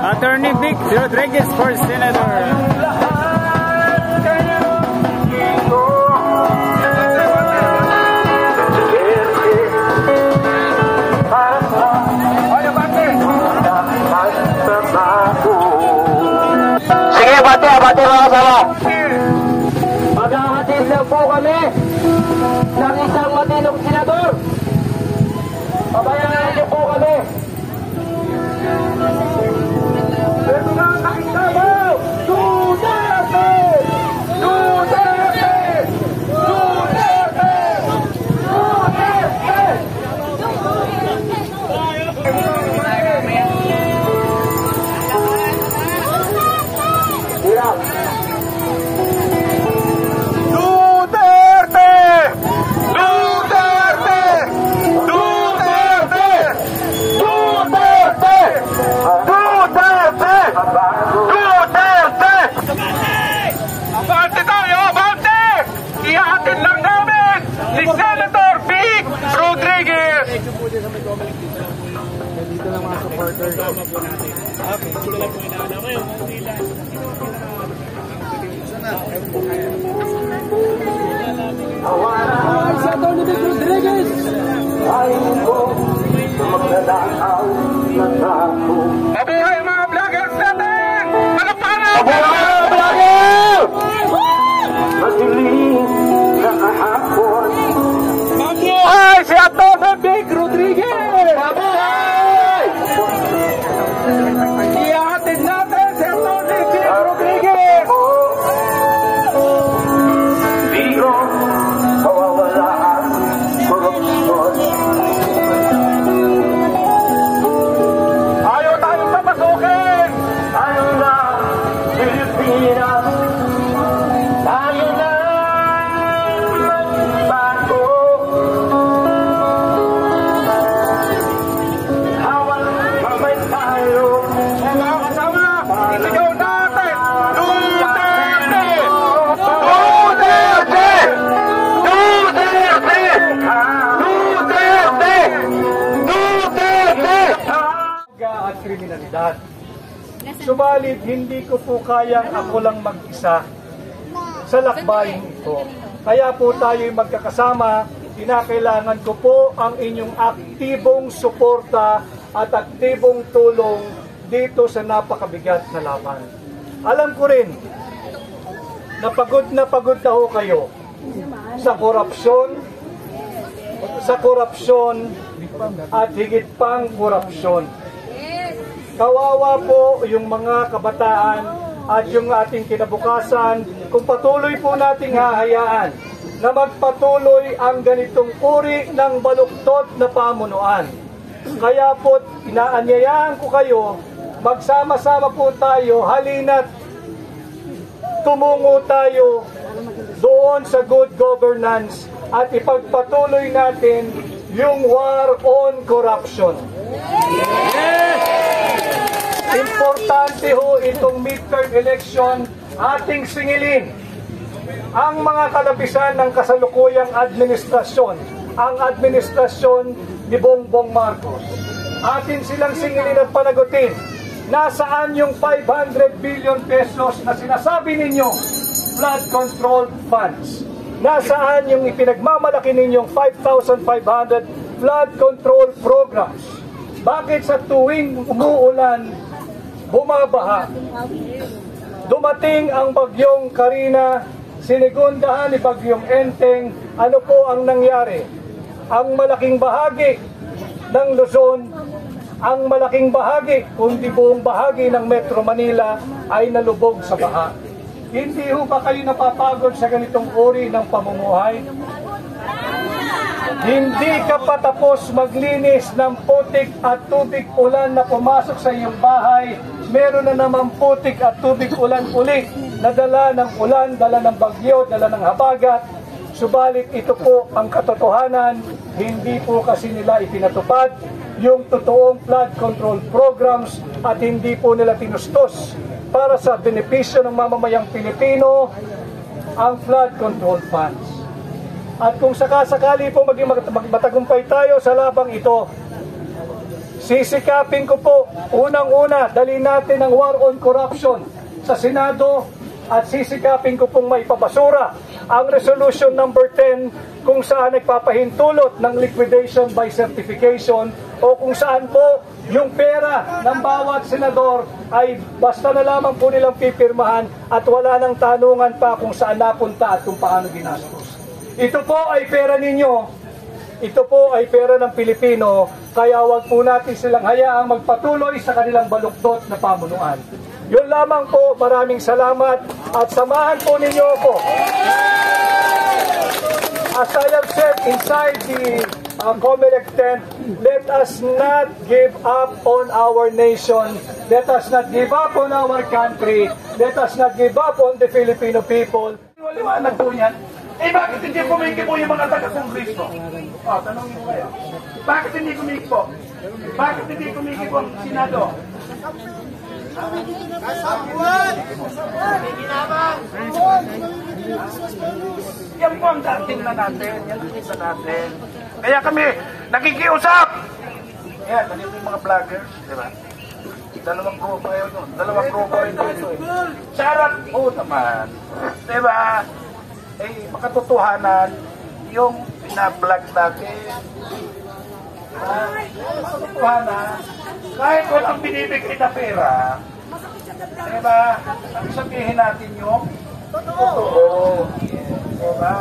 Attorney Vic Rodriguez for Senator. Sige, bati mga kasama. Maghahatid lang po kami ng isang matinong senador. Pabayaan niyo po kami. Ito na ang nakikita! Duterte! Duterte! Duterte! Duterte! Hirap! Duterte! Duterte! Duterte! Duterte! Duterte! Duterte! Abante tayo! Abante! Ihahatid lang namin si Senator Vic Rodriguez! Dito lang mga supporters. Okay, dito lang po inaana kayo. Si Atty. Vic Rodriguez! Ayaw ko magdadaaw na tao. Mabuhay mga vloggers natin! Palakpakan! Mabuhay mga vloggers! Madilim na kahapon. Mabuhay si Atty. Vic Rodriguez! Mabuhay! Ihahatid natin si Atty. Vic Rodriguez! Di ko mawawala ang korupsyon. Ayaw tayong papasukin! Ayaw na Pilipinas! Tayo na magbago! Hawak kamay tayo! Mga kasama! Isigaw natin! Duterte! Duterte! Duterte! Duterte! Duterte! At kriminalidad. Subalit, hindi ko po kayang ako lang mag-isa sa lakbayin ito. Kaya po tayo'y magkakasama, kinakailangan ko po ang inyong aktibong suporta at aktibong tulong dito sa napakabigat na laban. Alam ko rin na pagod na ho kayo sa korupsyon at higit pang korupsyon. Kawawa po yung mga kabataan at yung ating kinabukasan kung patuloy po nating hahayaan na magpatuloy ang ganitong uri ng baluktot na pamunuan. Kaya po inaanyayaan ko kayo, magsama-sama po tayo, halina't tumungo tayo doon sa good governance at ipagpatuloy natin yung war on corruption. Importante ho itong midterm election, ating singilin ang mga kalabisan ng kasalukuyang administrasyon, ang administrasyon ni Bongbong Marcos. Atin silang singilin at panagutin, nasaan yung 500 billion pesos na sinasabi ninyo flood control funds? Nasaan yung ipinagmamalaki ninyong 5,500 flood control programs? Bakit sa tuwing umuulan, bumabaha? Dumating ang bagyong Karina, sinigundahan ni bagyong Enteng, ano po ang nangyari? Ang malaking bahagi ng Luzon, ang malaking bahagi, kundi buong bahagi ng Metro Manila ay nalubog sa baha. Hindi ho ba kayo napapagod sa ganitong uri ng pamumuhay? Hindi ka pa tapos maglinis ng putik at tubig ulan na pumasok sa iyong bahay, meron na naman putik at tubig ulan uli na dala ng ulan, dala ng bagyo, dala ng habagat. Subalit ito po ang katotohanan, hindi po kasi nila ipinatupad yung totoong flood control programs at hindi po nila tinustos para sa benepisyo ng mamamayang Pilipino ang flood control funds. At kung sakasakali po maging matagumpay tayo sa labang ito, sisikapin ko po, unang-una, dali natin ang war on corruption sa Senado at sisikapin ko pong maipabasura ang resolution number 10 kung saan nagpapahintulot ng liquidation by certification o kung saan po yung pera ng bawat senador ay basta na lamang po nilang pipirmahan at wala nang tanungan pa kung saan napunta at kung paano ginastos. Ito po ay pera ninyo, ito po ay pera ng Pilipino, kaya wag po natin silang hayaang magpatuloy sa kanilang baluktot na pamunuan. Yun lamang po, maraming salamat at samahan po ninyo ako. As I have said inside the Comelec tent, let us not give up on our nation. Let us not give up on our country. Let us not give up on the Filipino people. Liwanag po yan. Eh bakit hindi kumikibo yung mga taga-Kongreso? Tanongin ko kayo. Bakit hindi kumikibo? Bakit hindi kumikibo ang Senado? Yan po ang dating na natin. Yan ang isa natin. Kaya kami nakikiusap. Yan, ganito yung mga vloggers, di ba? Dalawang grupo kayo doon. Dalawang grupo rin doon. Sa harap po naman, di ba? Eh, makatotohanan, yung pinablog natin, makatotohanan, kahit walang binibigay na pera, di ba? Sabihin natin yung totoo. Di ba?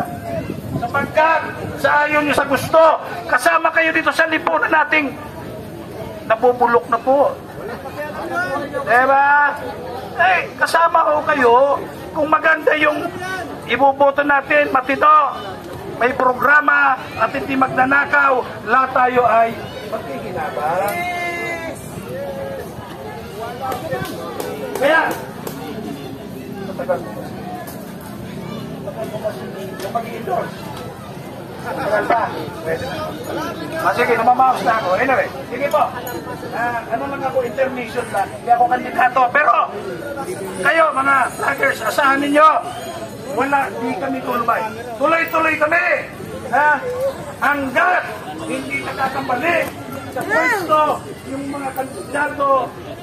Sapagkat sa ayaw nyo sa gusto, kasama kayo dito sa lipunan nating nabubulok na po. Diba? Eh, kasama ko kayo kung maganda yung ibuboto natin, matino, may programa at hindi magnanakaw, lahat tayo ay magkikinabang. Kaya, matagal mo mag-i-endorse. Matagal pa. Sige, namamaos na ako. Anyway, sige po. Ano lang ako, intermission lang. Hindi ako kandidato. Pero, kayo mga vloggers, asahan ninyo. Wala, di kami tulmay. Tuloy-tuloy kami. Hanggat hindi nakakabalik sa pwesto yung mga kandidato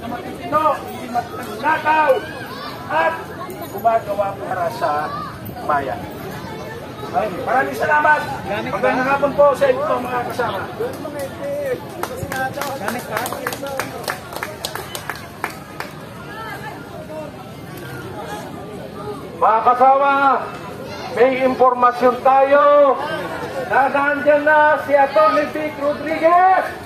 na matitino, hindi magnakaw at gumagawa para sa bayan. Maraming salamat. Magandang hapon po sa inyo mga kasama. Mga kasama, may impormasyon tayo na nandyan na si Atty. Vic Rodriguez.